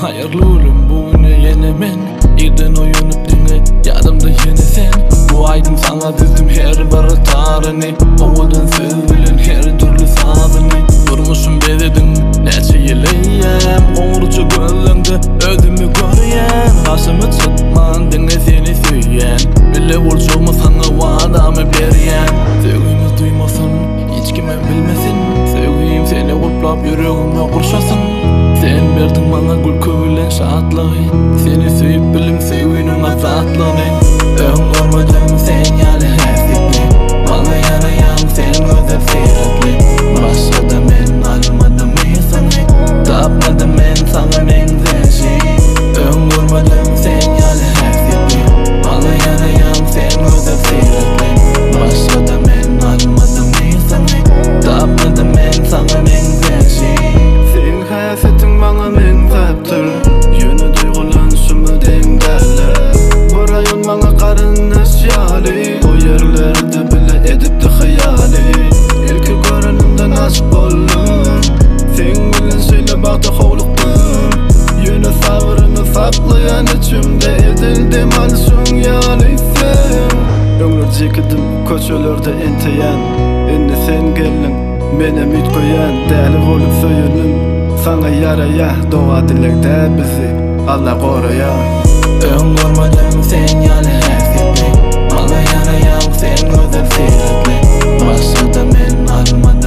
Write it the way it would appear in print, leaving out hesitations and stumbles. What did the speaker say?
Hayırlı ölüm bu ne yine men İrden oyunup dinle yadımda yine sen Bu aydın sana dizdim her bir tarını Oğudan söz bilen her türlü sadını Durmuşum bededim neçe yılıyem Oğurcu gözümde ödümü görüyen Karşımı çıkman dinle seni söyleyen Bile borçumu sana vadamı beriyen Sevgimi duymasın hiç kime bilmesin Sevgim seni kurplap yüreğime kurşasın Sen verdin bana gülkü bilen şatlığı Seni sevip bilim sevginin azatlığını Ön görmedim sen yani hafifli Bana yarayan sen özel seyretli Başladım ben almadım iyisini Tapmadım ben sana benzer şey Ön görmedim sen yani hafifli Bana yarayan sen özel seyretli Başladım ben almadım iyisini Tapmadım ben sana benzer şey Sen hasetin bana menzaptır Yönü duygulanışımı dengderler Bu rayon bana karın eşyali O yerlerde bile edip de hayali İlki görünümden aşk oldum Sen bilin söyle bakta hovluktum Yönü sabrını saklayan içimde edildim alışın yalıysen Ömür çekidim köşelerde enteyen Enne sen gelin menem üt koyan Deli olup söyünüm sana yaraya Doğa dilekte bizi Allah koruya Ön görmedim sen yani hafifli Bana yarayan sen özel seyretli Başladım ben almadım